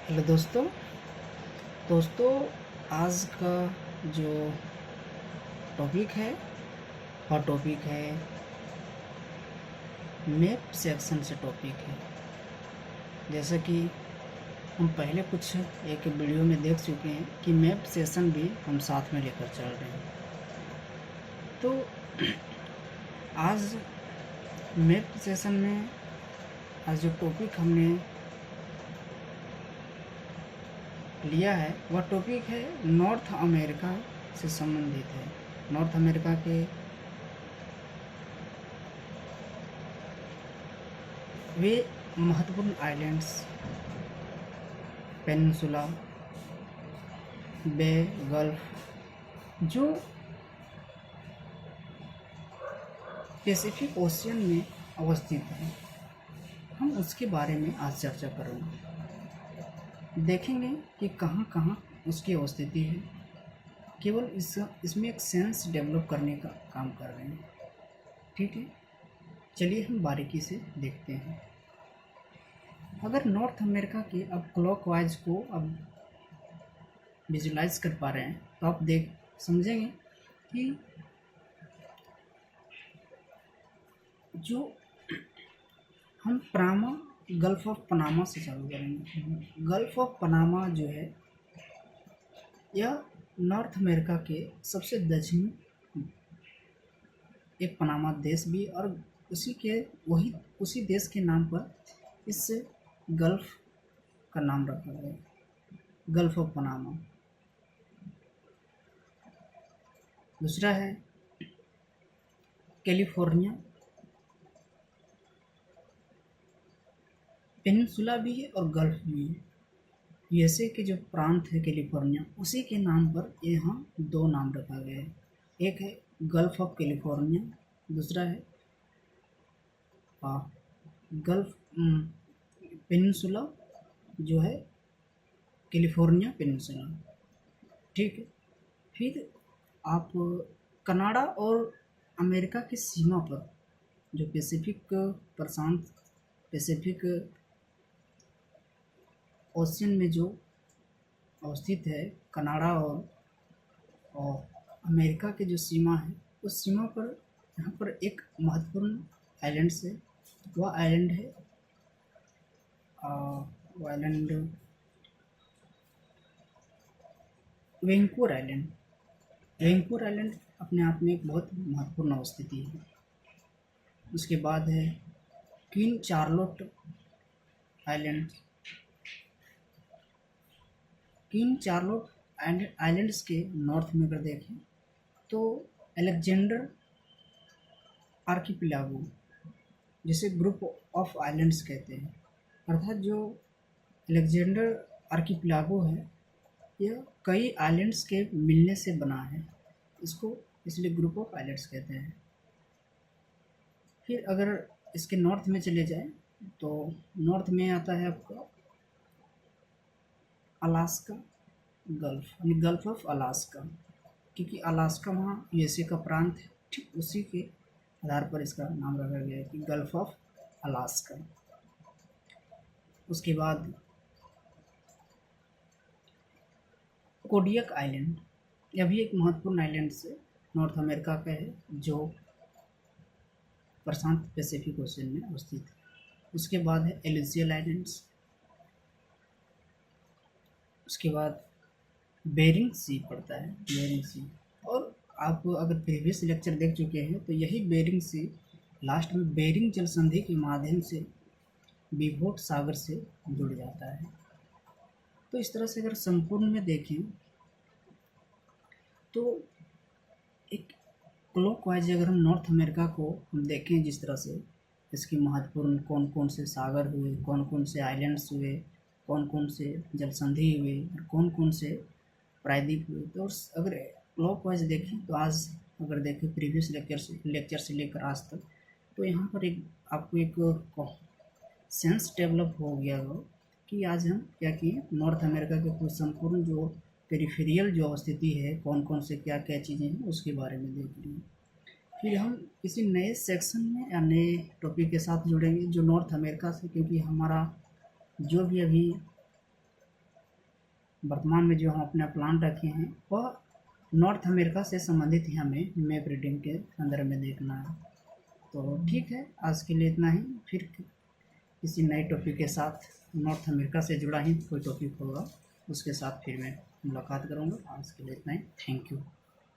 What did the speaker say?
Hello दोस्तों। दोस्तों, आज का जो टॉपिक है वह टॉपिक है मैप सेक्शन से टॉपिक है। जैसा कि हम पहले कुछ एक वीडियो में देख चुके हैं कि मैप सेक्शन भी हम साथ में लेकर चल रहे हैं। तो आज मैप सेक्शन में आज जो टॉपिक हमने लिया है वह टॉपिक है नॉर्थ अमेरिका से संबंधित है। नॉर्थ अमेरिका के वे महत्वपूर्ण आइलैंड्स, पेनिनसुला, बे, गल्फ जो पैसिफिक ओशियन में अवस्थित हैं, हम उसके बारे में आज चर्चा करेंगे। देखेंगे कि कहाँ कहाँ उसकी अवस्थिति है। केवल इसमें एक सेंस डेवलप करने का काम कर रहे हैं। ठीक है, चलिए हम बारीकी से देखते हैं। अगर नॉर्थ अमेरिका के अब क्लॉकवाइज को अब विजुलाइज कर पा रहे हैं तो आप देख समझेंगे कि जो हम गल्फ ऑफ पनामा से चालू करेंगे। गल्फ ऑफ पनामा जो है यह नॉर्थ अमेरिका के सबसे दक्षिणी एक पनामा देश भी, और उसी देश के नाम पर इस गल्फ का नाम रखा गया, गल्फ ऑफ पनामा। दूसरा है कैलिफोर्निया, पेनिनसुला भी है और गल्फ भी है। यूएसए के जो प्रांत है कैलिफोर्निया, उसी के नाम पर यहाँ दो नाम रखा गया है। एक है गल्फ ऑफ कैलिफोर्निया, दूसरा है गल्फ पेनिनसुला जो है कैलिफोर्निया पेनिनसुला। ठीक है, फिर आप कनाडा और अमेरिका की सीमा पर जो पैसिफिक ओशियन में जो अवस्थित है कनाडा और अमेरिका के जो सीमा है, उस सीमा पर यहाँ पर एक महत्वपूर्ण आइलैंड है। वह आइलैंड है वैंकूवर आइलैंड। वैंकूवर आइलैंड अपने आप में एक बहुत महत्वपूर्ण अवस्थिति है। उसके बाद है queen Charlotte island. Queen Charlotte islands के नॉर्थ में अगर देखें तो अलेक्जेंडर आर्किपिलागो, जिसे ग्रुप ऑफ आइलैंड्स कहते हैं, अर्थात जो अलेक्जेंडर आर्किपिलागो है यह कई आइलैंड्स के मिलने से बना है, इसको इसलिए ग्रुप ऑफ आइलैंड्स कहते हैं। फिर अगर इसके नॉर्थ में चले जाएं तो नॉर्थ में आता है आपका अलास्का गल्फ, यानी गल्फ ऑफ अलास्का, क्योंकि अलास्का वहाँ यूएसए का प्रांत है। ठीक उसी के आधार पर इसका नाम रखा गया है कि गल्फ ऑफ अलास्का। उसके बाद कोडियक आइलैंड, यह भी एक महत्वपूर्ण आइलैंड से नॉर्थ अमेरिका का है जो प्रशांत पैसिफिक ओशियन में अवस्थित है। उसके बाद है एलिजियल आइलैंड्स। उसके बाद बेरिंग सी पड़ता है, बेरिंग सी। और आप अगर प्रीवियस लेक्चर देख चुके हैं तो यही बेरिंग सी लास्ट में बेरिंग जल संधि के माध्यम से विभोट सागर से जुड़ जाता है। तो इस तरह से अगर संपूर्ण में देखें तो एक क्लॉकवाइज अगर हम नॉर्थ अमेरिका को हम देखें, जिस तरह से इसके महत्वपूर्ण कौन कौन से सागर हुए, कौन कौन से आइलैंड्स हुए, कौन कौन से जल संधि हुए और कौन कौन से प्रायद्वीप हुए, तो अगर क्लॉकवाइज देखें तो आज अगर देखें प्रीवियस लेक्चर से लेकर आज तक, तो यहाँ पर आपको एक सेंस डेवलप हो गया हो कि आज हम क्या किए, नॉर्थ अमेरिका के कुछ संपूर्ण जो पेरिफेरियल जो स्थिति है, कौन कौन से क्या क्या चीज़ें हैं उसके बारे में देख लिए। फिर हम किसी नए सेक्शन में या नए टॉपिक के साथ जुड़ेंगे जो नॉर्थ अमेरिका से, क्योंकि हमारा जो भी अभी वर्तमान में जो हम अपना प्लान रखे हैं वह नॉर्थ अमेरिका से संबंधित ही हमें मैप रीडिंग के अंदर में देखना है। तो ठीक है, आज के लिए इतना ही। फिर किसी नए टॉपिक के साथ, नॉर्थ अमेरिका से जुड़ा ही कोई टॉपिक होगा उसके साथ फिर मैं मुलाकात करूँगा। आज के लिए इतना ही। Thank you.